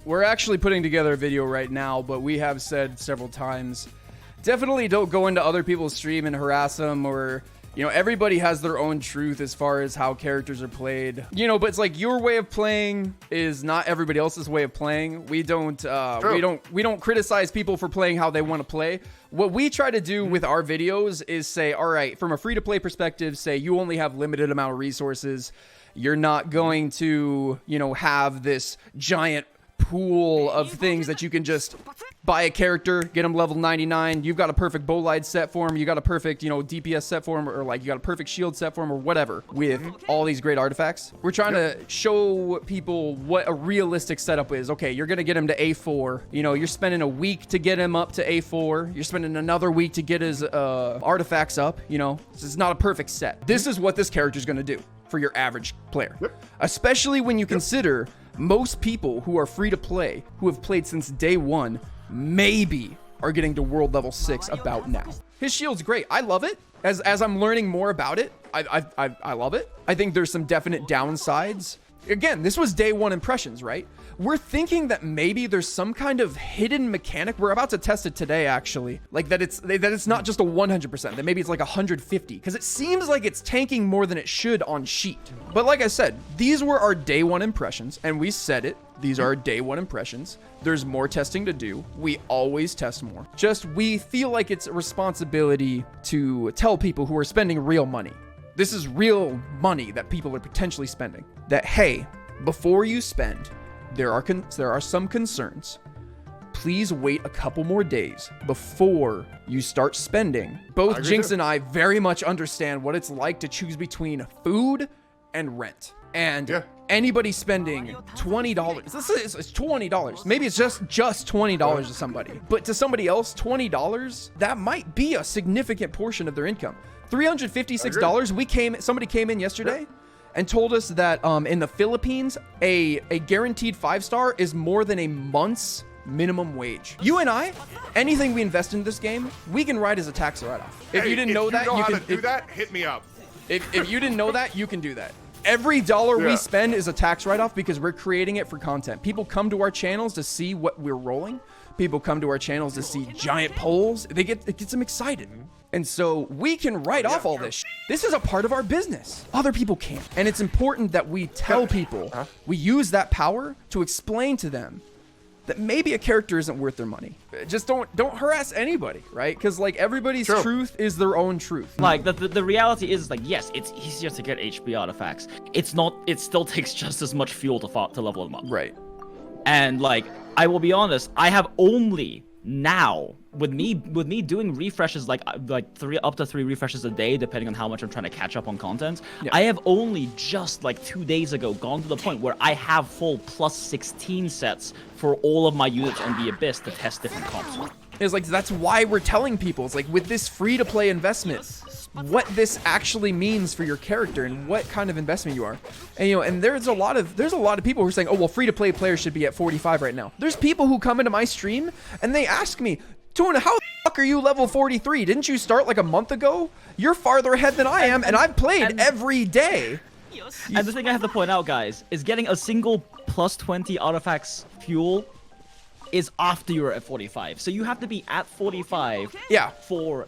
we're actually putting together a video right now, but we have said several times, definitely don't go into other people's stream and harass them, or, you know, everybody has their own truth as far as how characters are played, you know, but it's like your way of playing is not everybody else's way of playing. We don't criticize people for playing how they want to play. What we try to do with our videos is say, all right, from a free-to-play perspective, say you only have limited amount of resources. You're not going to, you know, have this giant pool of things that you can just buy a character, get them level 99. You've got a perfect bolide set for him. You got a perfect, you know, DPS set for him, or like you got a perfect shield set for him, or whatever. With all these great artifacts, we're trying to show people what a realistic setup is. Okay, you're gonna get him to A4. You know, you're spending a week to get him up to A4. You're spending another week to get his artifacts up. You know, this is not a perfect set. This is what this character is gonna do for your average player, especially when you consider most people who are free to play, who have played since day one, maybe are getting to world level 6 about now. His shield's great. I love it. As I'm learning more about it, I love it. I think there's some definite downsides. Again, this was day one impressions, right? We're thinking that maybe there's some kind of hidden mechanic. We're about to test it today, actually. Like that it's not just a 100%, that maybe it's like 150, because it seems like it's tanking more than it should on sheet. But like I said, these were our day one impressions, and we said it. These are our day one impressions. There's more testing to do. We always test more. Just we feel like it's a responsibility to tell people who are spending real money. This is real money that people are potentially spending. That, hey, before you spend, there are some concerns. Please wait a couple more days before you start spending. Both Jinx and I very much understand what it's like to choose between food and rent. And anybody spending $20, this is $20. Maybe it's just $20 to somebody. But to somebody else, $20, that might be a significant portion of their income. $356, somebody came in yesterday and told us that in the Philippines, a guaranteed 5-star is more than a month's minimum wage. You and I, anything we invest in this game, we can write as a tax write-off. If you didn't know that, you can do that. Hit me up. If you didn't know that, you can do that. Every dollar we spend is a tax write-off because we're creating it for content. People come to our channels to see what we're rolling. People come to our channels to see giant polls. It gets them excited. And so we can write off all this. This is a part of our business. Other people can't. And it's important that we tell people, we use that power to explain to them that maybe a character isn't worth their money. Just don't harass anybody, right? Because like everybody's truth is their own truth. Like the reality is like, yes, it's easier to get HP artifacts. It's not. It still takes just as much fuel to level them up. Right. And like, I will be honest, I have only now with me doing refreshes like up to 3 refreshes a day, depending on how much I'm trying to catch up on content. I have only just like 2 days ago gone to the point where I have full plus 16 sets for all of my units on the Abyss to test different comps with. It's like, that's why we're telling people, it's like with this free to play investment, what this actually means for your character and what kind of investment you are. And you know, and there's a lot of people who are saying, oh well, free to play players should be at 45 right now. There's people who come into my stream and they ask me, Tuna, how the fuck are you level 43? Didn't you start like a month ago? You're farther ahead than I am, and I've played every day. And the thing I have to point out, guys, is getting a single plus 20 artifacts fuel is after you're at 45. So you have to be at 45 for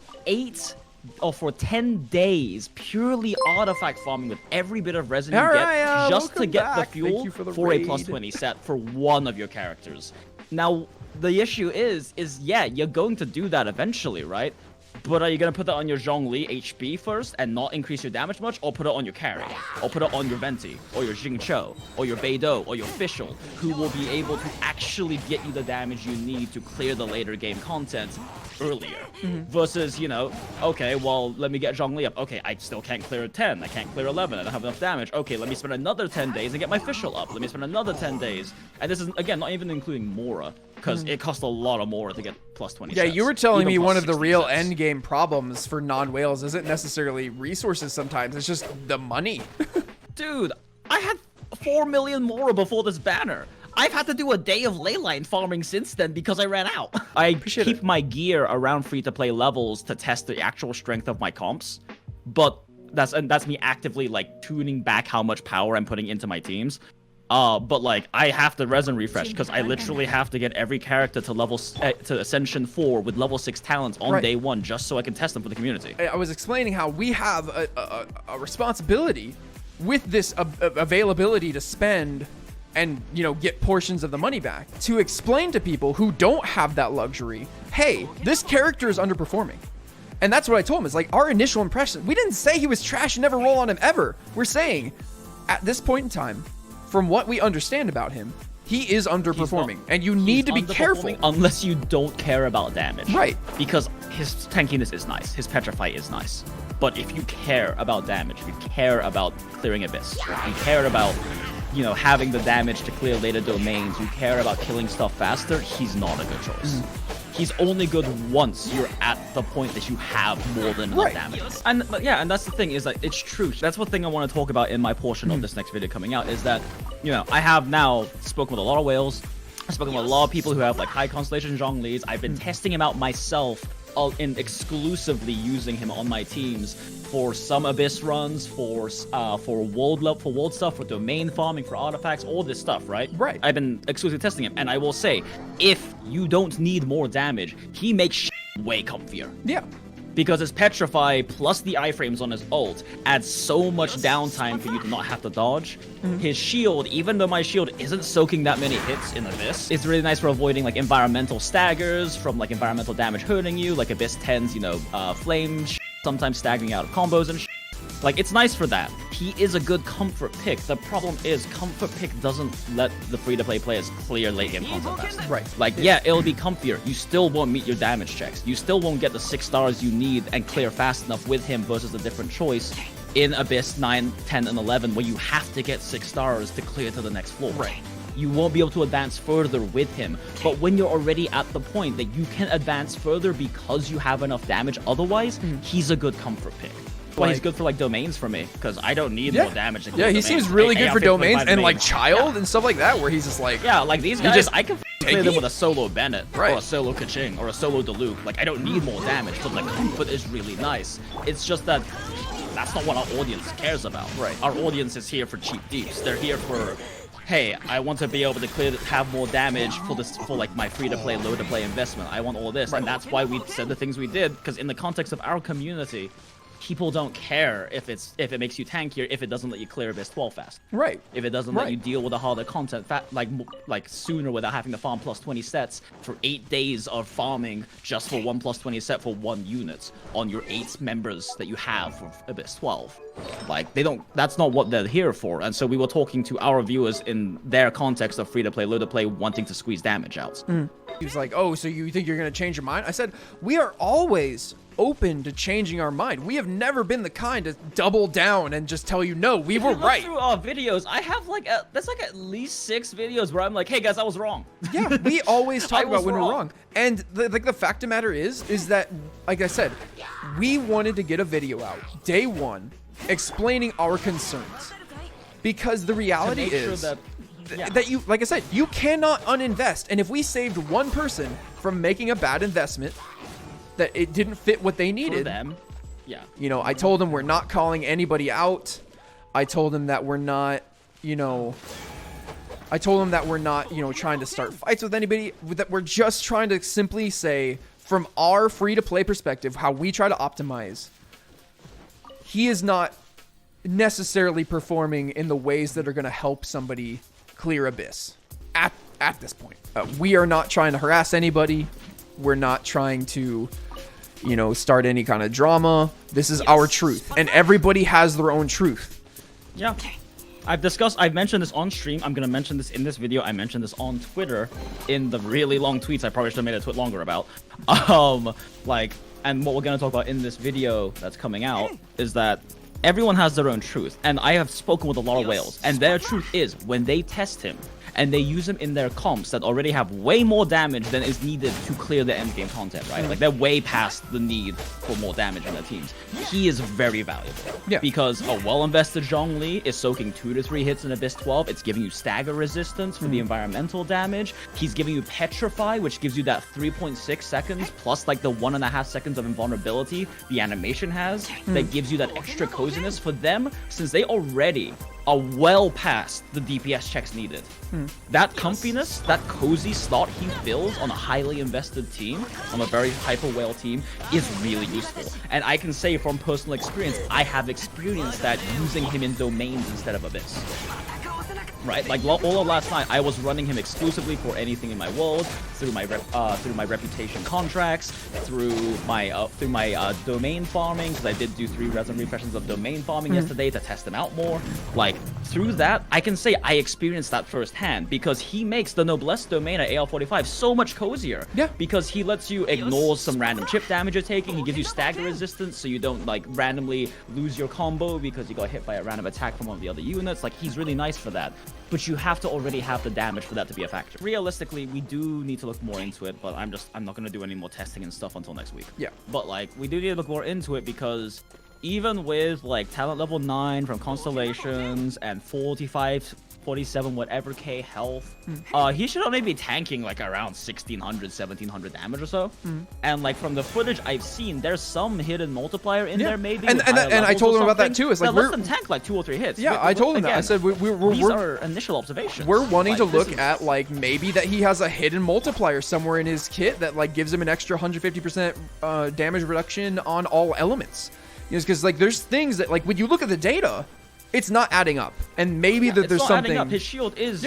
10 days purely artifact farming with every bit of resin you get just to get the fuel for a plus 20 set for one of your characters. Now, the issue is yeah, you're going to do that eventually, right? But are you going to put that on your Zhongli HP first and not increase your damage much? Or put it on your carry? Or put it on your Venti? Or your Jingcho? Or your Beidou? Or your Fischl? Who will be able to actually get you the damage you need to clear the later game content earlier? Versus, you know, okay, well, let me get Zhongli up. Okay, I still can't clear 10. I can't clear 11. I don't have enough damage. Okay, let me spend another 10 days and get my Fischl up. Let me spend another 10 days. And this is, again, not even including Mora. Because it costs a lot of Mora to get plus 20 sets. You were telling me one of the real end game problems for non-whales isn't necessarily resources sometimes. It's just the money. Dude, I had 4 million Mora before this banner. I've had to do a day of leyline farming since then because I ran out. I keep my gear around free-to-play levels to test the actual strength of my comps. But that's me actively like tuning back how much power I'm putting into my teams. But like I have to resin refresh because I literally have to get every character to to Ascension 4 with level 6 talents on day 1 just so I can test them for the community. I was explaining how we have a responsibility with this availability to spend and, you know, get portions of the money back to explain to people who don't have that luxury, hey, this character is underperforming. And that's what I told him. Is like our initial impression. We didn't say he was trash and never roll on him ever. We're saying at this point in time, from what we understand about him, he is underperforming, and you need to be careful. Unless you don't care about damage. Right. Because his tankiness is nice, his petrify is nice. But if you care about damage, if you care about clearing Abyss, if you care about, you know, having the damage to clear later domains, you care about killing stuff faster, he's not a good choice. He's only good once you're at the point that you have more than enough damage. And yeah, and that's the thing, is that it's true. That's one thing I want to talk about in my portion of this next video coming out, is that, you know, I have now spoken with a lot of whales. I've spoken with a lot of people who have like high constellation Zhonglis. I've been testing him out myself in exclusively using him on my teams for some Abyss runs, for world stuff, for domain farming, for artifacts, all this stuff, right? Right. I've been exclusively testing him, and I will say, if you don't need more damage, he makes way comfier. Yeah. Because his petrify plus the iframes on his ult adds so much downtime for you to not have to dodge. His shield, even though my shield isn't soaking that many hits in Abyss, it's really nice for avoiding like environmental staggers from like environmental damage hurting you, like Abyss 10's, you know, flame, sometimes staggering out of combos and like, it's nice for that. He is a good comfort pick. The problem is comfort pick doesn't let the free-to-play players clear late game content fast. Right. Like, yeah, it'll be comfier. You still won't meet your damage checks. You still won't get the 6 stars you need and clear fast enough with him versus a different choice in Abyss 9, 10, and 11, where you have to get 6 stars to clear to the next floor. Right. You won't be able to advance further with him. But when you're already at the point that you can advance further because you have enough damage otherwise, he's a good comfort pick. Well, he's good for like domains for me, because I don't need more damage to clear he domains. seems really good for domains and like child yeah. and stuff like that, where he's just like, yeah, like these guys, I can clear them with a solo Bennett or a solo Kaching or a solo Diluc. Like, I don't need more damage, but the comfort is really nice. It's just that that's not what our audience cares about. Right. Our audience is here for cheap deeps. They're here for, hey, I want to be able to have more damage for like my free-to-play, low-to-play investment. I want all this, and that's why we said the things we did, because in the context of our community, people don't care if it makes you tankier if it doesn't let you clear Abyss 12 fast. Right. If it doesn't let you deal with the harder content like sooner without having to farm plus 20 sets for 8 days of farming just for 1 plus 20 set for 1 unit on your 8 members that you have for Abyss 12. Like, they don't, that's not what they're here for. And so we were talking to our viewers in their context of free-to-play, low-to-play, wanting to squeeze damage out. He was like, oh, so you think you're going to change your mind? I said, we are always open to changing our mind. We have never been the kind to double down and just tell you, no, we were right. Through our videos, I have like that's like at least 6 videos where I'm like, hey guys, I was wrong. Yeah, we always talk about when we're wrong. And the fact of the matter is that, like I said, we wanted to get a video out day 1 explaining our concerns, because the reality is that you, like I said, you cannot uninvest. And if we saved one person from making a bad investment that it didn't fit what they needed, for them, you know, I told them we're not calling anybody out. I told them that we're not, you know, trying to start fights with anybody, that we're just trying to simply say, from our free-to-play perspective, how we try to optimize, he is not necessarily performing in the ways that are going to help somebody clear Abyss at this point. We are not trying to harass anybody. We're not trying to, you know, start any kind of drama. This is our truth, and everybody has their own truth. Yeah. I've mentioned this on stream. I'm going to mention this in this video. I mentioned this on Twitter in the really long tweets I probably should have made a tweet longer about. And what we're going to talk about in this video that's coming out is that everyone has their own truth. And I have spoken with a lot of whales, and their truth is when they test him and they use him in their comps that already have way more damage than is needed to clear the end game content, right? Like, they're way past the need for more damage in their teams. He is very valuable. Yeah. Because a well-invested Zhongli is soaking 2 to 3 hits in Abyss 12. It's giving you stagger resistance for the environmental damage. He's giving you Petrify, which gives you that 3.6 seconds plus like the 1.5 seconds of invulnerability the animation has that gives you that extra coziness for them, since they already are well past the DPS checks needed. That comfiness, that cozy slot he fills on a highly invested team, on a very hyper whale team, is really useful. And I can say from personal experience, I have experienced that using him in domains instead of Abyss. Right, like all of last night, I was running him exclusively for anything in my world, through my reputation contracts, through my domain farming, because I did do 3 resin refreshes of domain farming yesterday to test them out more. Like through that, I can say I experienced that firsthand because he makes the Noblesse domain at AL45 so much cozier. Yeah. Because he lets you ignore some random chip damage you're taking. He gives you stagger resistance, so you don't like randomly lose your combo because you got hit by a random attack from one of the other units. Like he's really nice for that. But you have to already have the damage for that to be a factor. Realistically, we do need to look more into it, but I'm not going to do any more testing and stuff until next week. Yeah. But like, we do need to look more into it because even with like talent level 9 from Constellations and 45, 47, whatever K health, he should only be tanking like around 1600, 1700 damage or so. And like from the footage I've seen, there's some hidden multiplier in there maybe. And I told him about that too. It's like let them tank like 2 or 3 hits. Yeah, I told him that. I said these are initial observations. We're wanting to look at like maybe that he has a hidden multiplier somewhere in his kit that like gives him an extra 150% damage reduction on all elements. You know, because like there's things that like when you look at the data, it's not adding up, and maybe that there's something. Adding up. His shield is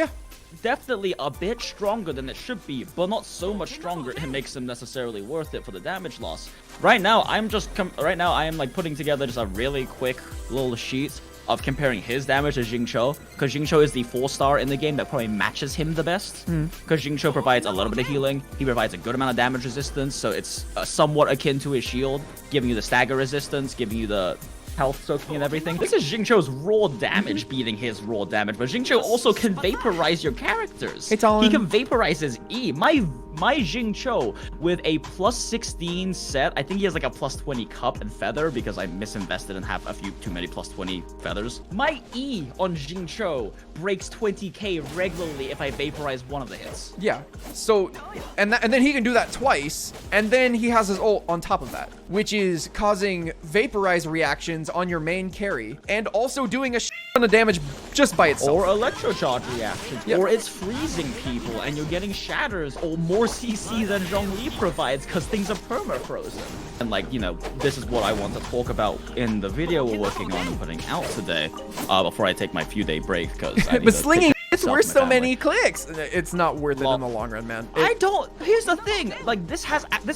definitely a bit stronger than it should be, but not so much stronger it makes him necessarily worth it for the damage loss. Right now, I am like putting together just a really quick little sheet of comparing his damage to Jingqiu, because Jingqiu is the 4-star in the game that probably matches him the best. Because Jingqiu provides a little bit of healing, he provides a good amount of damage resistance, so it's somewhat akin to his shield, giving you the stagger resistance, giving you the health soaking and everything. This is Jingqiu's raw damage beating his raw damage, but Jingqiu also can vaporize your characters. He can vaporize his E. My Jingqiu with a plus 16 set, I think he has like a plus 20 cup and feather because I misinvested and have a few too many plus 20 feathers. My E on Jingqiu breaks 20k regularly if I vaporize one of the hits. Yeah, so, and then he can do that twice, and then he has his ult on top of that, which is causing vaporize reactions on your main carry, and also doing a ton of damage just by itself. Or electrocharge reactions, or it's freezing people, and you're getting shatters, or more CC than Zhongli provides because things are perma-frozen. And like, you know, this is what I want to talk about in the video we're working on and putting out today, before I take my few-day break, because but slinging it's worth so many clicks. It's not worth it in the long run, man. Here's the thing, like this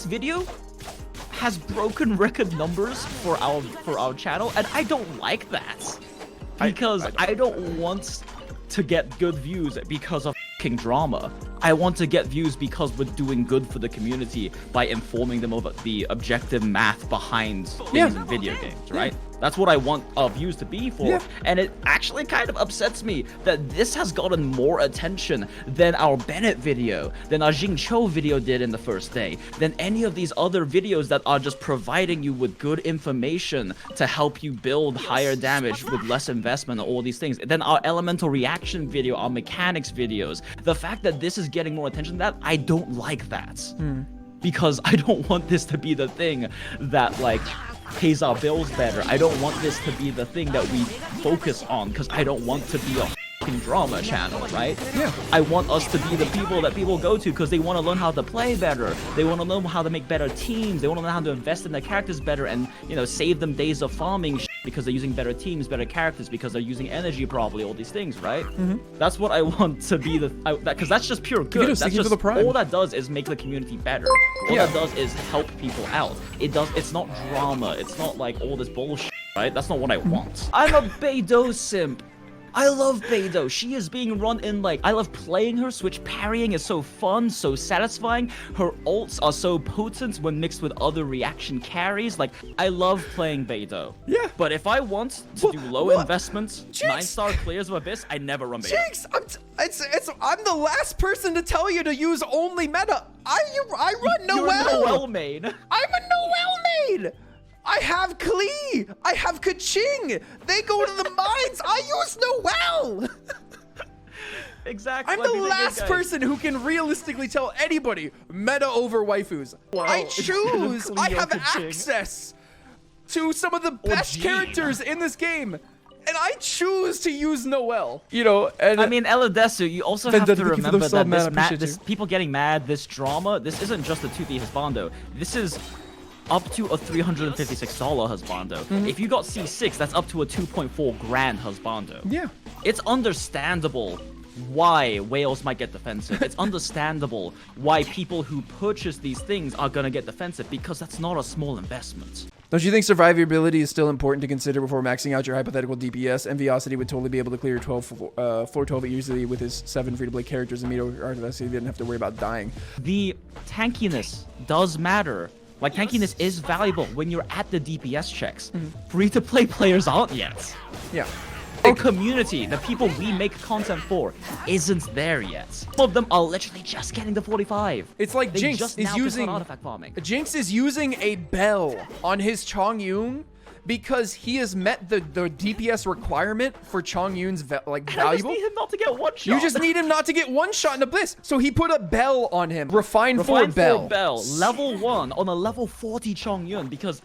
video has broken record numbers for our channel, and I don't like that. Because I don't want to get good views because of drama. I want to get views because we're doing good for the community by informing them of the objective math behind things in video games, right? That's what I want our views to be for. And it actually kind of upsets me that this has gotten more attention than our Bennett video, than our Jingqiu video did in the first day, than any of these other videos that are just providing you with good information to help you build higher damage with less investment and all these things. Then our elemental reaction video, our mechanics videos. The fact that this is getting more attention than that, I don't like that. Because I don't want this to be the thing that like pays our bills better. I don't want this to be the thing that we focus on, because I don't want to be a drama channel, right? I want us to be the people that people go to because they want to learn how to play better. They want to learn how to make better teams. They want to learn how to invest in their characters better and, you know, save them days of farming because they're using better teams, better characters, because they're using energy properly, all these things, right? That's what I want to be because that's just pure good. That's just all that does is make the community better. All that does is help people out. It's not drama. It's not like all this bullshit, right? That's not what I want. I'm a Beidou simp. I love Beidou. She is being run in like, I love playing her. Switch parrying is so fun, so satisfying. Her ults are so potent when mixed with other reaction carries. Like, I love playing Beidou. But if I want to do low investments, 9-star clears of Abyss, I never run Beidou. Jinx, I'm the last person to tell you to use only meta. I run Noelle. You're a Noelle main. I'm a Noelle main. I have Klee! I have Kaching! They go to the mines! I use Noelle! Exactly. I'm the last person who can realistically tell anybody meta over waifus. Wow. I choose! I have access to some of the best characters in this game! and I choose to use Noelle. You know, and I mean, Eladesu, you also have to remember that this people getting mad, this drama, this isn't just a 2D husbando. This is up to a $356 husbando. If you got C6, that's up to a 2.4 grand husbando. Yeah. It's understandable why whales might get defensive. It's understandable why people who purchase these things are gonna get defensive, because that's not a small investment. Don't you think survivability is still important to consider before maxing out your hypothetical DPS? Enviosity would totally be able to clear 12 floor 12 easily with his 7 free-to-play characters and meter artifice. He didn't have to worry about dying. The tankiness does matter. Like, tankiness is valuable when you're at the DPS checks. Free-to-play players aren't yet. Yeah. Our community, the people we make content for, isn't there yet. Some of them are literally just getting to 45. It's like They Jinx just is now using artifact farming. Jinx is using a bell on his Chongyun because he has met the DPS requirement for Chongyun's valuable. I just need him not to get one shot. You just need him not to get one shot in the Bliss. So he put a bell on him. Refined 4 bell. Level 1 on a level 40 Chongyun because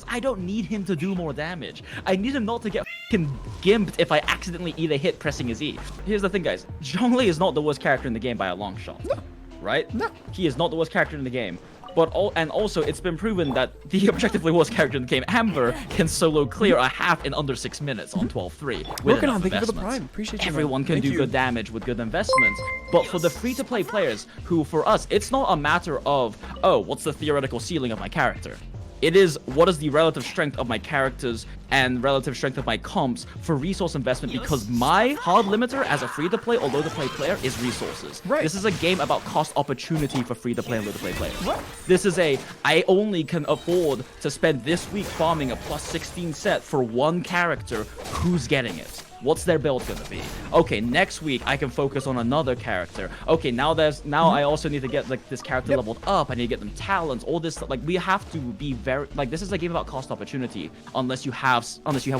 I don't need him to do more damage. I need him not to get f***ing gimped if I accidentally either hit pressing his E. Here's the thing, guys. Zhongli is not the worst character in the game by a long shot. No. Right? No. He is not the worst character in the game. And also, it's been proven that the objectively worst character in the game, Amber, can solo clear a half in under 6 minutes on 12-3. Working on, thank you for the prime. Appreciate you. Everyone can do good damage with good investments. But for the free-to-play players, who for us, it's not a matter of, oh, what's the theoretical ceiling of my character? It is, what is the relative strength of my characters and relative strength of my comps for resource investment, because my hard limiter as a free-to-play or low-to-play player is resources. Right. This is a game about cost opportunity for free-to-play and low-to-play players. Right. This is I only can afford to spend this week farming a plus 16 set for one character. Who's getting it? What's their build gonna be? Okay, next week I can focus on another character. Okay, now I also need to get like this character leveled up. I need to get them talents, all this stuff. Like, we have to be very, like, this is a game about cost opportunity unless you have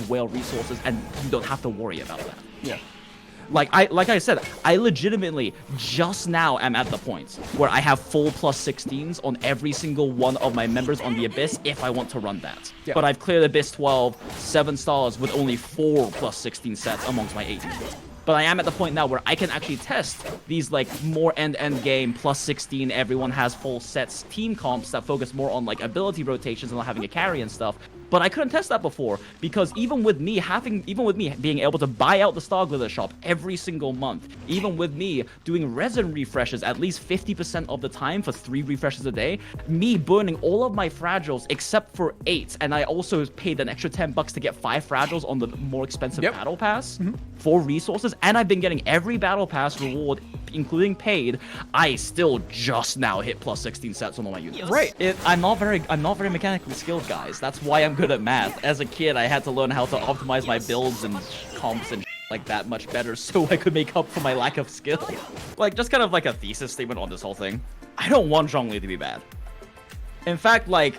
whale resources and you don't have to worry about that. Yeah. Like I said, I legitimately just now am at the point where I have full plus 16s on every single one of my members on the Abyss if I want to run that. Yeah. But I've cleared Abyss 12, 7 stars with only 4 plus 16 sets amongst my 18. But I am at the point now where I can actually test these like more end game plus 16, everyone has full sets team comps that focus more on like ability rotations and not having a carry and stuff. But I couldn't test that before because even with me being able to buy out the Star Glitter shop every single month, even with me doing resin refreshes at least 50% of the time for 3 refreshes a day, me burning all of my fragiles except for 8, and I also paid an extra $10 to get 5 fragiles on the more expensive battle pass for resources, and I've been getting every battle pass reward, including paid. I still just now hit plus 16 sets on all my units. Right. I'm not very mechanically skilled, guys. That's why I'm good at math. As a kid, I had to learn how to optimize my builds and comps and like that much better so I could make up for my lack of skill. Like, just kind of like a thesis statement on this whole thing. I don't want Zhongli to be bad. In fact, like,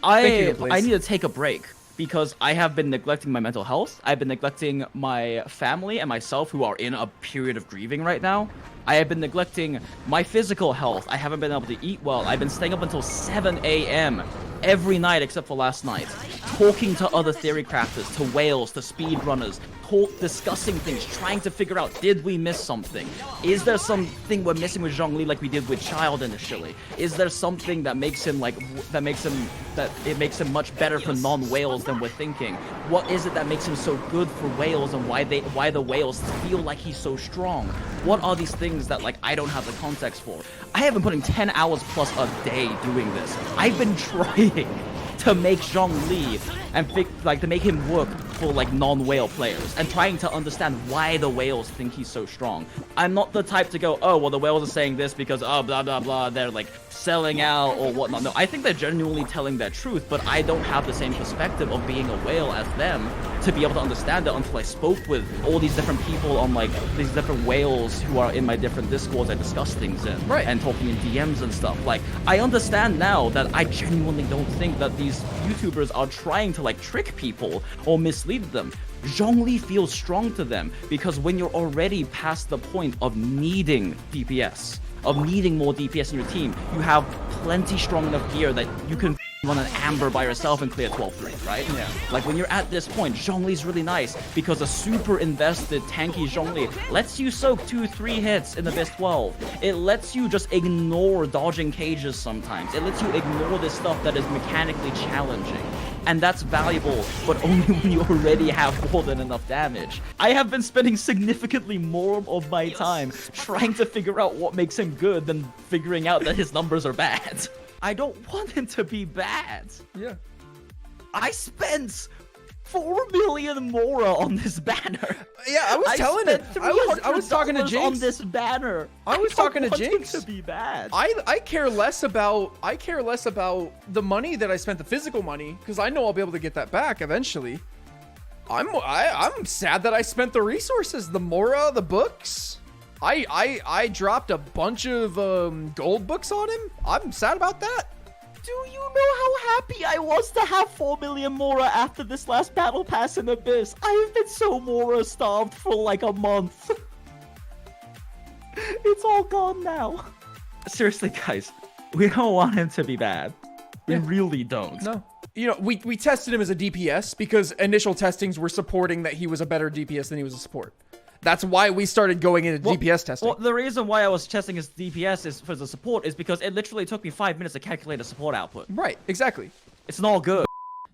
I need to take a break because I have been neglecting my mental health. I've been neglecting my family and myself, who are in a period of grieving right now. I have been neglecting my physical health. I haven't been able to eat well. I've been staying up until 7 a.m. every night except for last night, talking to other theory crafters, to whales, to speedrunners, discussing things, trying to figure out, did we miss something? Is there something we're missing with Zhongli like we did with Child initially? Is there something that makes him it makes him much better for non-whales than we're thinking? What is it that makes him so good for whales, and why the whales feel like he's so strong? What are these things that like I don't have the context for? I have been putting 10 hours plus a day doing this. I've been trying to make Zhongli and to make him work for like non-whale players, and trying to understand why the whales think he's so strong. I'm not the type to go, oh well, the whales are saying this because blah blah blah, they're like selling out or whatnot. No, I think they're genuinely telling their truth, but I don't have the same perspective of being a whale as them to be able to understand it until I spoke with all these different people on like these different whales who are in my different discords I discuss things in, and talking in DMs and stuff. Like, I understand now that I genuinely don't think that these YouTubers are trying to like trick people or mislead them. Zhongli feels strong to them because when you're already past the point of needing DPS, of needing more DPS in your team, you have plenty strong enough gear that you can run an Amber by yourself and clear 12-3, right? Yeah. Like when you're at this point, Zhongli's really nice because a super invested tanky Zhongli lets you soak 2-3 hits in the best 12. It lets you just ignore dodging cages sometimes. It lets you ignore this stuff that is mechanically challenging. And that's valuable, but only when you already have more than enough damage. I have been spending significantly more of my time trying to figure out what makes him good than figuring out that his numbers are bad. I don't want him to be bad. Yeah. I spent 4 million Mora on this banner. Yeah, I was talking to Jinx on this banner. I was talking to Jinx. To be bad. I care less about the money that I spent, the physical money, because I know I'll be able to get that back eventually. I'm sad that I spent the resources, the Mora, the books. I dropped a bunch of gold books on him. I'm sad about that. Do you know how happy I was to have 4 million Mora after this last battle pass in Abyss? I have been so Mora starved for like a month. It's all gone now. Seriously, guys, we don't want him to be bad. We really don't. No. You know, we tested him as a DPS because initial testings were supporting that he was a better DPS than he was a support. That's why we started going into DPS testing. Well, the reason why I was testing his DPS is for the support is because it literally took me 5 minutes to calculate a support output. Right, exactly. It's not good.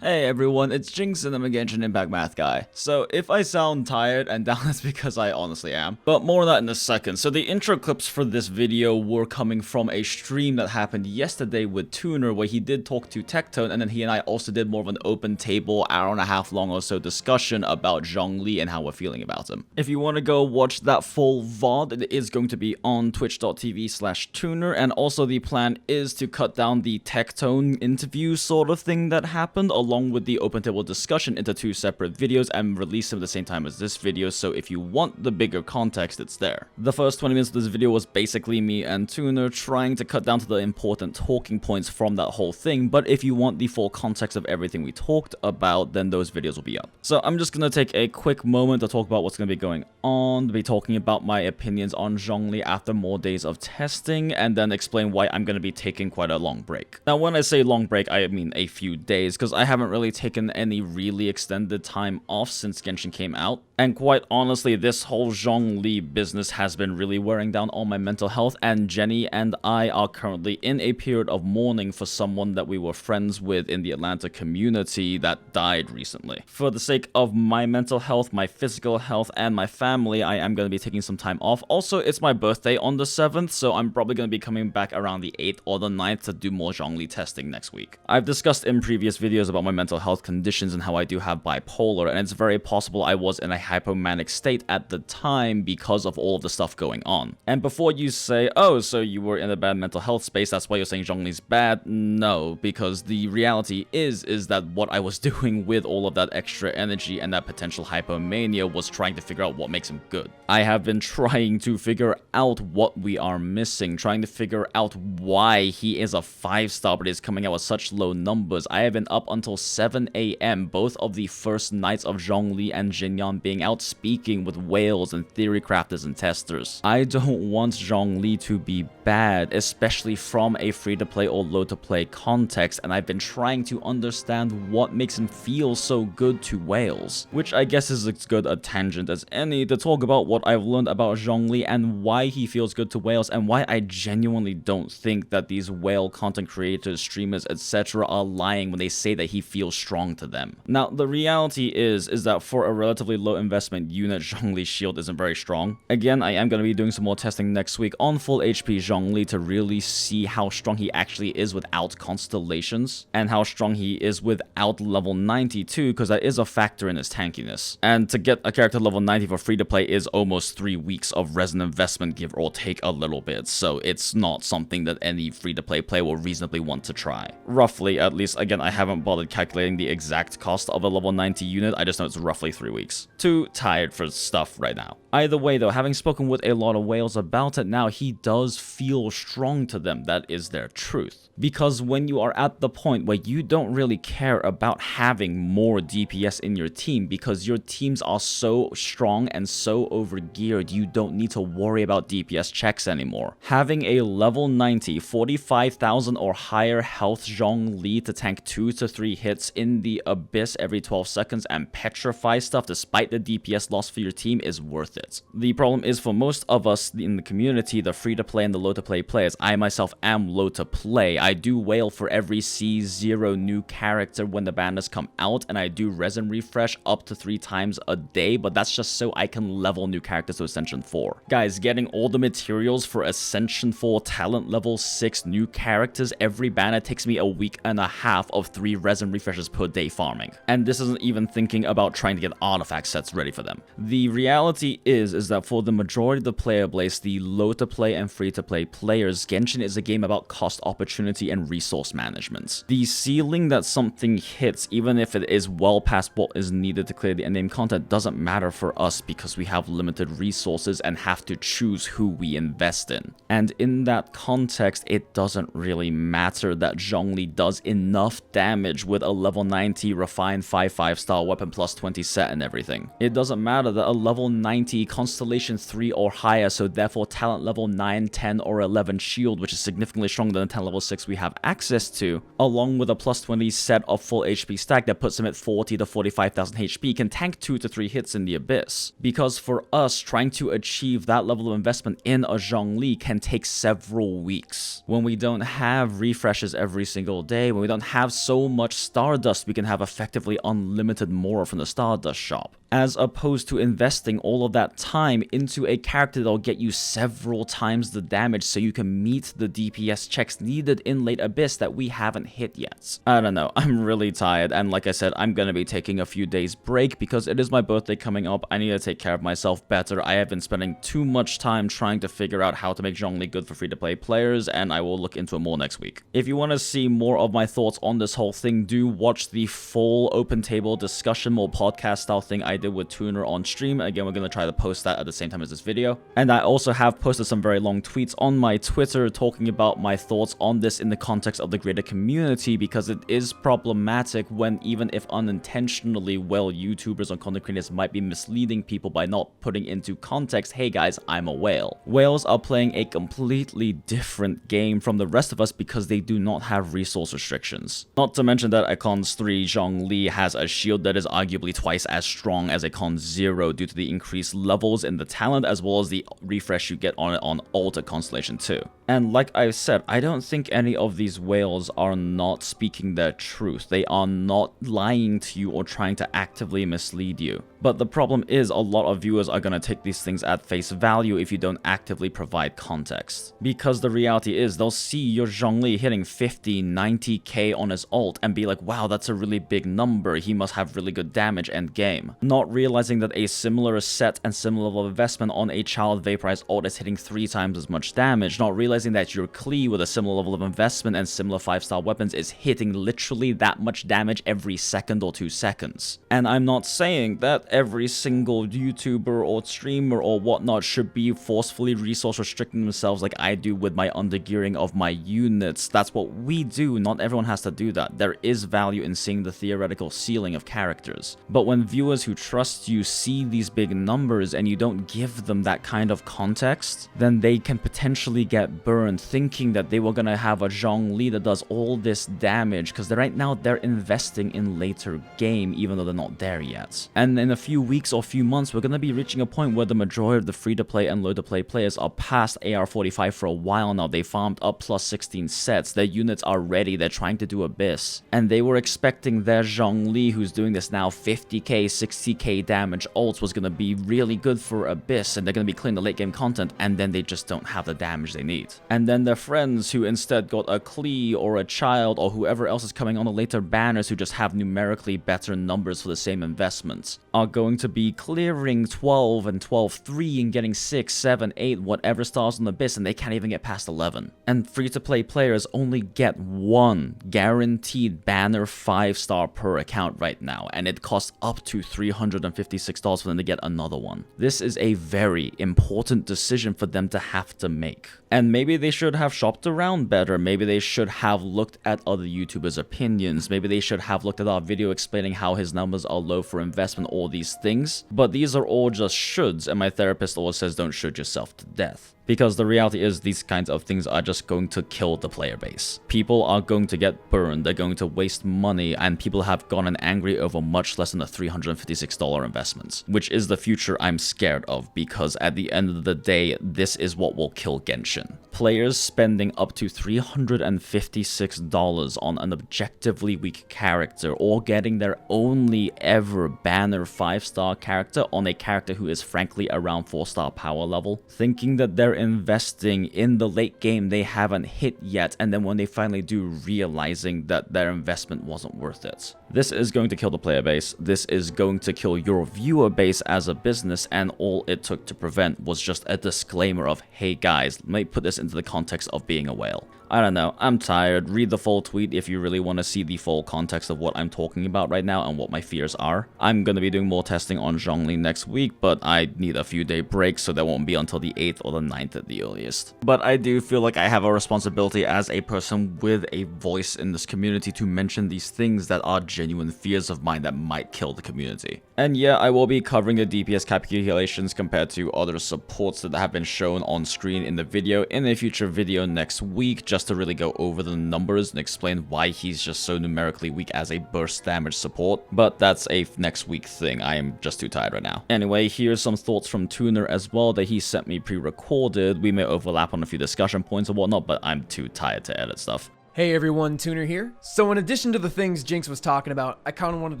Hey everyone, it's Jinx and I'm a Genshin Impact math guy. So if I sound tired and down, that's because I honestly am. But more on that in a second. So the intro clips for this video were coming from a stream that happened yesterday with Tuner, where he did talk to Tectone, and then he and I also did more of an open table, hour-and-a-half long or so discussion about Zhongli and how we're feeling about him. If you want to go watch that full VOD, it is going to be on twitch.tv/Tuner, and also the plan is to cut down the Tectone interview sort of thing that happened, along with the open table discussion, into 2 separate videos and release them at the same time as this video, so if you want the bigger context, it's there. The first 20 minutes of this video was basically me and Tuner trying to cut down to the important talking points from that whole thing, but if you want the full context of everything we talked about, then those videos will be up. So I'm just gonna take a quick moment to talk about what's gonna be going on, to be talking about my opinions on Zhongli after more days of testing, and then explain why I'm gonna be taking quite a long break. Now when I say long break, I mean a few days, because I haven't really taken any really extended time off since Genshin came out, and quite honestly, this whole Zhongli business has been really wearing down on my mental health, and Jenny and I are currently in a period of mourning for someone that we were friends with in the Atlanta community that died recently. For the sake of my mental health, my physical health, and my family, I am going to be taking some time off. Also, it's my birthday on the 7th, so I'm probably going to be coming back around the 8th or the 9th to do more Zhongli testing next week. I've discussed in previous videos about my mental health conditions and how I do have bipolar, and it's very possible I was in a hypomanic state at the time because of all of the stuff going on. And before you say, oh, so you were in a bad mental health space, that's why you're saying Zhongli's bad, no, because the reality is that what I was doing with all of that extra energy and that potential hypomania was trying to figure out what makes him good. I have been trying to figure out what we are missing, trying to figure out why he is a 5-star but is coming out with such low numbers. I have been up until 7 a.m. both of the first nights of Zhongli and Jinyan being out speaking with whales and theory crafters and testers. I don't want Zhongli to be bad, especially from a free-to-play or low-to-play context, and I've been trying to understand what makes him feel so good to whales, which I guess is as good a tangent as any to talk about what I've learned about Zhongli and why he feels good to whales, and why I genuinely don't think that these whale content creators, streamers, etc. are lying when they say that he feels strong to them. Now, the reality is that for a relatively low investment unit, Zhongli's shield isn't very strong. Again, I am going to be doing some more testing next week on full HP Zhongli to really see how strong he actually is without constellations, and how strong he is without level 92, because that is a factor in his tankiness. And to get a character level 90 for free to play is almost 3 weeks of resin investment, give or take a little bit, so it's not something that any free to play player will reasonably want to try. Roughly, at least. Again, I haven't bothered calculating the exact cost of a level 90 unit, I just know it's roughly 3 weeks. To too tired for stuff right now. Either way though, having spoken with a lot of whales about it now, he does feel strong to them. That is their truth. Because when you are at the point where you don't really care about having more DPS in your team because your teams are so strong and so overgeared, you don't need to worry about DPS checks anymore. Having a level 90, 45,000 or higher health Zhongli to tank 2 to 3 hits in the Abyss every 12 seconds and petrify stuff despite the DPS loss for your team is worth it. The problem is for most of us in the community, the free-to-play and the low-to-play players, I myself am low-to-play. I do whale for every C0 new character when the banners come out, and I do resin refresh up to 3 times a day, but that's just so I can level new characters to Ascension 4. Guys, getting all the materials for Ascension 4 talent level 6 new characters every banner takes me a week and a half of 3 resin refreshes per day farming. And this isn't even thinking about trying to get artifact sets ready for them. The reality is that for the majority of the player base, the low-to-play and free-to-play players, Genshin is a game about cost opportunity and resource management. The ceiling that something hits, even if it is well past what is needed to clear the endgame content, doesn't matter for us because we have limited resources and have to choose who we invest in. And in that context, it doesn't really matter that Zhongli does enough damage with a level 90 refined 5/5 star weapon plus 20 set and everything. It doesn't matter that a level 90 Constellation 3 or higher, so therefore talent level 9, 10 or 11 shield, which is significantly stronger than the talent level 6 we have access to, along with a plus 20 set of full HP stack that puts him at 40 to 45,000 HP, can tank 2 to 3 hits in the Abyss. Because for us, trying to achieve that level of investment in a Zhongli can take several weeks. When we don't have refreshes every single day, when we don't have so much Stardust, we can have effectively unlimited more from the Stardust shop. As opposed to investing all of that time into a character that'll get you several times the damage so you can meet the DPS checks needed in late Abyss that we haven't hit yet. I don't know, I'm really tired, and like I said, I'm gonna be taking a few days break because it is my birthday coming up. I need to take care of myself better. I have been spending too much time trying to figure out how to make Zhongli good for free-to-play players, and I will look into it more next week. If you want to see more of my thoughts on this whole thing, do watch the full open table discussion, more podcast style thing I did with Tuner on stream. Again, we're going to try to post that at the same time as this video. And I also have posted some very long tweets on my Twitter talking about my thoughts on this in the context of the greater community, because it is problematic when, even if unintentionally, well, YouTubers and content creators might be misleading people by not putting into context, hey guys, I'm a whale. Whales are playing a completely different game from the rest of us because they do not have resource restrictions. Not to mention that Icons 3 Zhongli has a shield that is arguably twice as strong as Icon 0 due to the increased levels in the talent as well as the refresh you get on it on ult at Constellation 2. And like I said, I don't think any of these whales are not speaking their truth. They are not lying to you or trying to actively mislead you. But the problem is a lot of viewers are going to take these things at face value if you don't actively provide context. Because the reality is they'll see your Zhongli hitting 50, 90k on his ult and be like, wow, that's a really big number. He must have really good damage end game. Not realizing that a similar set and similar level of investment on a child vaporized ult is hitting 3 times as much damage. Not realizing that your Klee with a similar level of investment and similar 5-star weapons is hitting literally that much damage every second or 2 seconds. And I'm not saying that every single YouTuber or streamer or whatnot should be forcefully resource restricting themselves like I do with my undergearing of my units. That's what we do. Not everyone has to do that. There is value in seeing the theoretical ceiling of characters. But when viewers who trust you see these big numbers and you don't give them that kind of context, then they can potentially get burned thinking that they were gonna have a Zhongli that does all this damage because right now they're investing in later game even though they're not there yet. And in a few weeks or few months, we're gonna be reaching a point where the majority of the free-to-play and low-to-play players are past AR45 for a while now. They farmed up plus 16 sets. Their units are ready. They're trying to do Abyss. And they were expecting their Zhongli, who's doing this now 50k, 60k damage ults, was gonna be really good for Abyss and they're gonna be clearing the late game content, and then they just don't have the damage they need. And then their friends who instead got a Klee or a Child or whoever else is coming on the later banners who just have numerically better numbers for the same investments are going to be clearing 12 and 12-3 and getting 6, 7, 8, whatever stars on the Abyss, and they can't even get past 11. And free-to-play players only get 1 guaranteed banner 5-star per account right now, and it costs up to $300 $356 for them to get another one. This is a very important decision for them to have to make. And maybe they should have shopped around better. Maybe they should have looked at other YouTubers' opinions. Maybe they should have looked at our video explaining how his numbers are low for investment, all these things. But these are all just shoulds, and my therapist always says don't should yourself to death. Because the reality is these kinds of things are just going to kill the player base. People are going to get burned, they're going to waste money, and people have gotten angry over much less than a $356 investment, which is the future I'm scared of, because at the end of the day, this is what will kill Genshin. Players spending up to $356 on an objectively weak character, or getting their only ever banner 5-star character on a character who is frankly around 4-star power level, thinking that they're investing in the late game they haven't hit yet, and then when they finally do, realizing that their investment wasn't worth it. This is going to kill the player base, this is going to kill your viewer base as a business, and all it took to prevent was just a disclaimer of, hey guys, let me put this into the context of being a whale. I don't know, I'm tired. Read the full tweet if you really want to see the full context of what I'm talking about right now and what my fears are. I'm going to be doing more testing on Zhongli next week, but I need a few day break, so that won't be until the 8th or the 9th at the earliest. But I do feel like I have a responsibility as a person with a voice in this community to mention these things that are genuine fears of mine that might kill the community. And yeah, I will be covering the DPS calculations compared to other supports that have been shown on screen in the video in a future video next week, just to really go over the numbers and explain why he's just so numerically weak as a burst damage support. But that's a next week thing. I am just too tired right now. Anyway, here's some thoughts from Tuner as well that he sent me pre-recorded. We may overlap on a few discussion points or whatnot, but I'm too tired to edit stuff. Hey everyone, Tuner here. So in addition to the things Jinx was talking about, I kind of wanted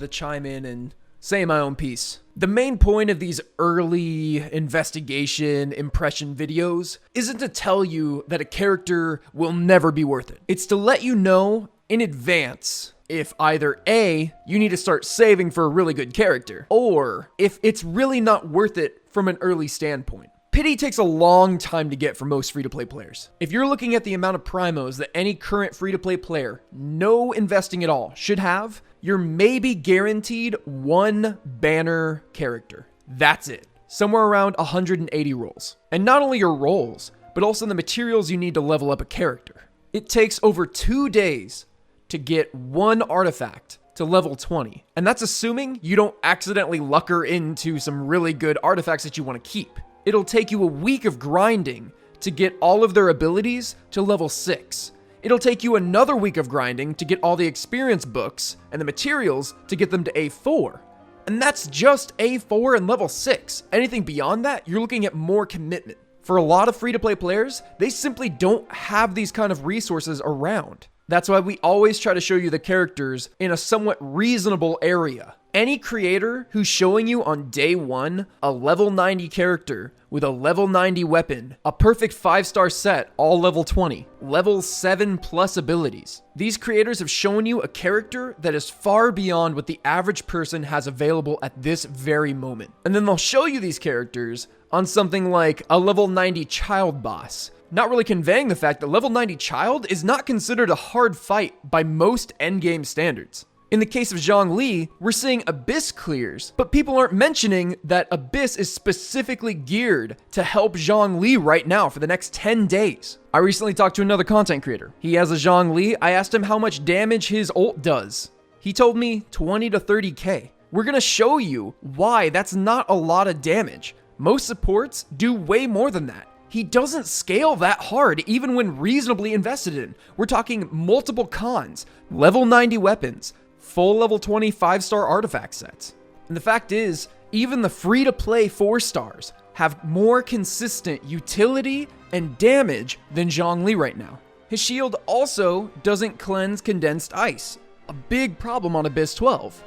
to chime in and say my own piece. The main point of these early investigation impression videos isn't to tell you that a character will never be worth it. It's to let you know in advance if either A, you need to start saving for a really good character, or if it's really not worth it from an early standpoint. Pity takes a long time to get for most free-to-play players. If you're looking at the amount of primos that any current free-to-play player, no investing at all, should have, you're maybe guaranteed one banner character. That's it. Somewhere around 180 rolls. And not only your rolls, but also the materials you need to level up a character. It takes over 2 days to get one artifact to level 20. And that's assuming you don't accidentally lucker into some really good artifacts that you want to keep. It'll take you a week of grinding to get all of their abilities to level 6. It'll take you another week of grinding to get all the experience books and the materials to get them to A4. And that's just A4 and level 6. Anything beyond that, you're looking at more commitment. For a lot of free-to-play players, they simply don't have these kind of resources around. That's why we always try to show you the characters in a somewhat reasonable area. Any creator who's showing you on day 1 a level 90 character with a level 90 weapon, a perfect 5-star set, all level 20, level 7 plus abilities. These creators have shown you a character that is far beyond what the average person has available at this very moment. And then they'll show you these characters on something like a level 90 child boss, not really conveying the fact that level 90 child is not considered a hard fight by most endgame standards. In the case of Zhongli, we're seeing Abyss clears, but people aren't mentioning that Abyss is specifically geared to help Zhongli right now for the next 10 days. I recently talked to another content creator. He has a Zhongli. I asked him how much damage his ult does. He told me 20 to 30k. We're gonna show you why that's not a lot of damage. Most supports do way more than that. He doesn't scale that hard, even when reasonably invested in. We're talking multiple cons, level 90 weapons, full level 20 5-star artifact sets. And the fact is, even the free-to-play 4-stars have more consistent utility and damage than Zhongli right now. His shield also doesn't cleanse condensed ice, a big problem on Abyss 12.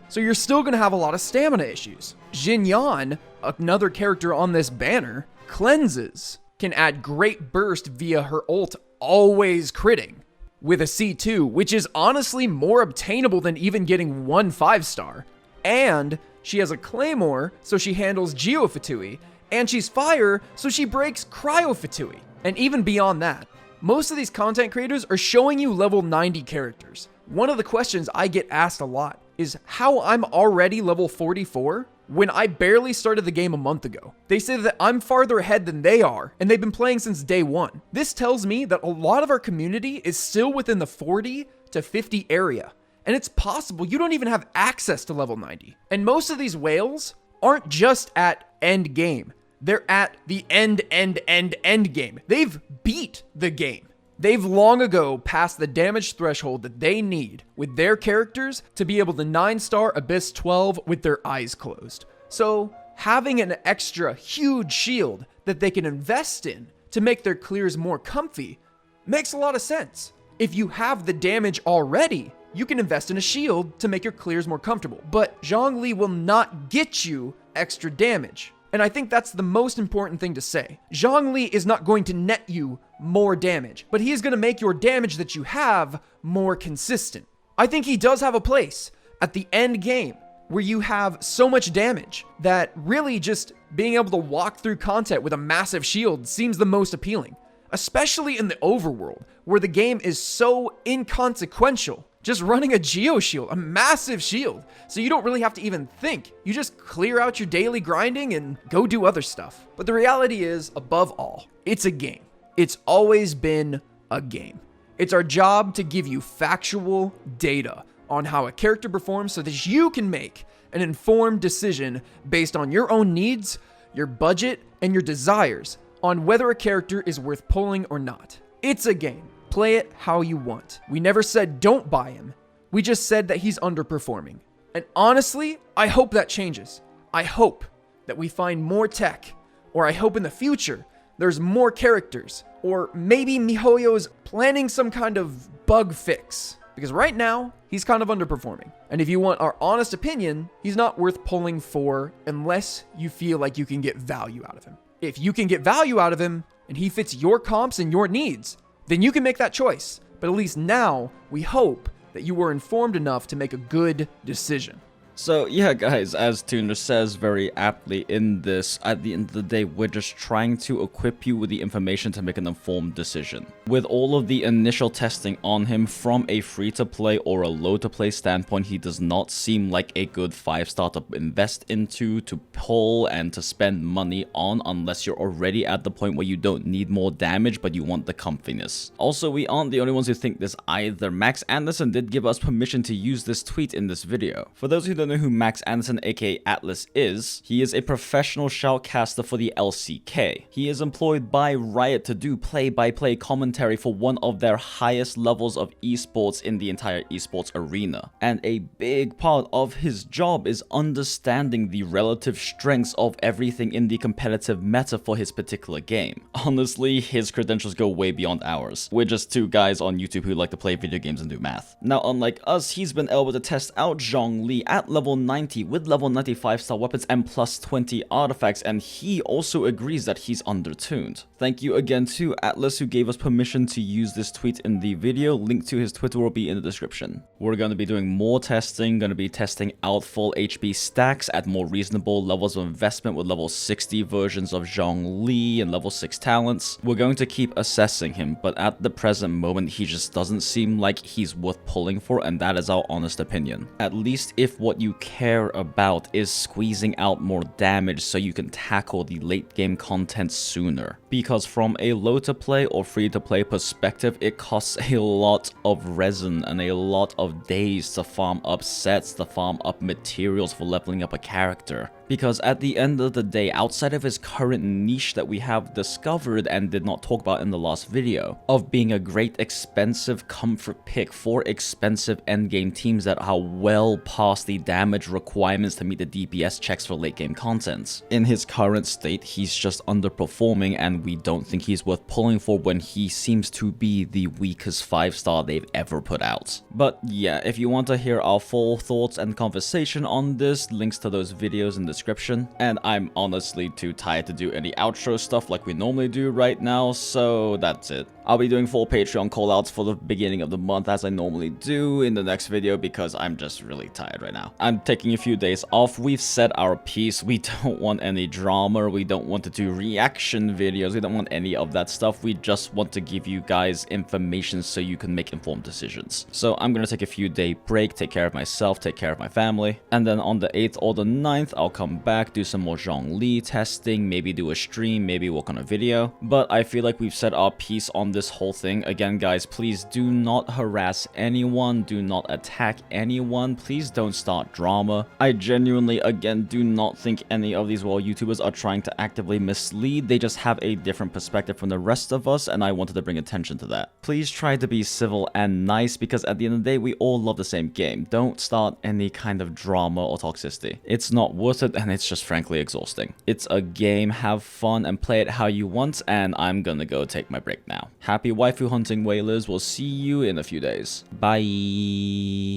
So you're still going to have a lot of stamina issues. Jinyan, another character on this banner, cleanses, can add great burst via her ult, always critting, with a C2, which is honestly more obtainable than even getting one 5-star. And she has a Claymore, so she handles Geo Fatui, and she's fire, so she breaks Cryo Fatui. And even beyond that, most of these content creators are showing you level 90 characters. One of the questions I get asked a lot is how I'm already level 44 when I barely started the game a month ago. They say that I'm farther ahead than they are, and they've been playing since day one. This tells me that a lot of our community is still within the 40 to 50 area, and it's possible you don't even have access to level 90. And most of these whales aren't just at end game. They're at the end game. They've beat the game. They've long ago passed the damage threshold that they need with their characters to be able to 9-star Abyss 12 with their eyes closed. So having an extra huge shield that they can invest in to make their clears more comfy makes a lot of sense. If you have the damage already, you can invest in a shield to make your clears more comfortable. But Zhongli will not get you extra damage. And I think that's the most important thing to say. Zhongli is not going to net you more damage, but he is going to make your damage that you have more consistent. I think he does have a place at the end game where you have so much damage that really just being able to walk through content with a massive shield seems the most appealing, especially in the overworld where the game is so inconsequential. Just running a geo shield, a massive shield, so you don't really have to even think. You just clear out your daily grinding and go do other stuff. But the reality is, above all, it's a game. It's always been a game. It's our job to give you factual data on how a character performs so that you can make an informed decision based on your own needs, your budget, and your desires on whether a character is worth pulling or not. It's a game. Play it how you want. We never said don't buy him. We just said that he's underperforming. And honestly, I hope that changes. I hope that we find more tech, or I hope in the future there's more characters, or maybe MiHoYo's planning some kind of bug fix. Because right now, he's kind of underperforming. And if you want our honest opinion, he's not worth pulling for unless you feel like you can get value out of him. If you can get value out of him, and he fits your comps and your needs, then you can make that choice. But at least now, we hope that you were informed enough to make a good decision. So yeah, guys, as Tuner says very aptly in this, at the end of the day, we're just trying to equip you with the information to make an informed decision. With all of the initial testing on him from a free-to-play or a low-to-play standpoint, he does not seem like a good 5-star to invest into, to pull, and to spend money on unless you're already at the point where you don't need more damage, but you want the comfiness. Also, we aren't the only ones who think this either. Max Anderson did give us permission to use this tweet in this video. For those who don't know who Max Anderson aka Atlas is, he is a professional shoutcaster for the LCK. He is employed by Riot to do play-by-play commentary for one of their highest levels of esports in the entire esports arena. And a big part of his job is understanding the relative strengths of everything in the competitive meta for his particular game. Honestly, his credentials go way beyond ours. We're just two guys on YouTube who like to play video games and do math. Now, unlike us, he's been able to test out Zhongli at level 90 with level 95 star weapons and plus 20 artifacts, and he also agrees that he's undertuned. Thank you again to Atlas who gave us permission to use this tweet in the video. Link to his Twitter will be in the description. We're going to be doing more testing, going to be testing out full HP stacks at more reasonable levels of investment with level 60 versions of Zhongli and level 6 talents. We're going to keep assessing him, but at the present moment he just doesn't seem like he's worth pulling for, and that is our honest opinion. At least if what you care about is squeezing out more damage so you can tackle the late game content sooner. Because from a low to play or free to play perspective, it costs a lot of resin and a lot of days to farm up sets, to farm up materials for leveling up a character. Because at the end of the day, outside of his current niche that we have discovered and did not talk about in the last video, of being a great expensive comfort pick for expensive endgame teams that are well past the damage requirements to meet the DPS checks for late game content. In his current state, he's just underperforming, and we don't think he's worth pulling for when he seems to be the weakest 5-star they've ever put out. But yeah, if you want to hear our full thoughts and conversation on this, links to those videos in the description. And I'm honestly too tired to do any outro stuff like we normally do right now, so that's it. I'll be doing full Patreon callouts for the beginning of the month as I normally do in the next video because I'm just really tired right now. I'm taking a few days off. We've said our piece. We don't want any drama. We don't want to do reaction videos. We don't want any of that stuff. We just want to give you guys information so you can make informed decisions. So I'm gonna take a few day break, take care of myself, take care of my family, and then on the 8th or the 9th, I'll come back, do some more Zhongli testing, maybe do a stream, maybe work on a video. But I feel like we've said our piece on this whole thing. Again, guys, please do not harass anyone, do not attack anyone, please don't start drama. I genuinely, again, do not think any of these world YouTubers are trying to actively mislead. They just have a different perspective from the rest of us, and I wanted to bring attention to that. Please try to be civil and nice, because at the end of the day, we all love the same game. Don't start any kind of drama or toxicity. It's not worth it, and it's just frankly exhausting. It's a game, have fun and play it how you want, and I'm gonna go take my break now. Happy waifu hunting, whalers. We'll see you in a few days. Bye.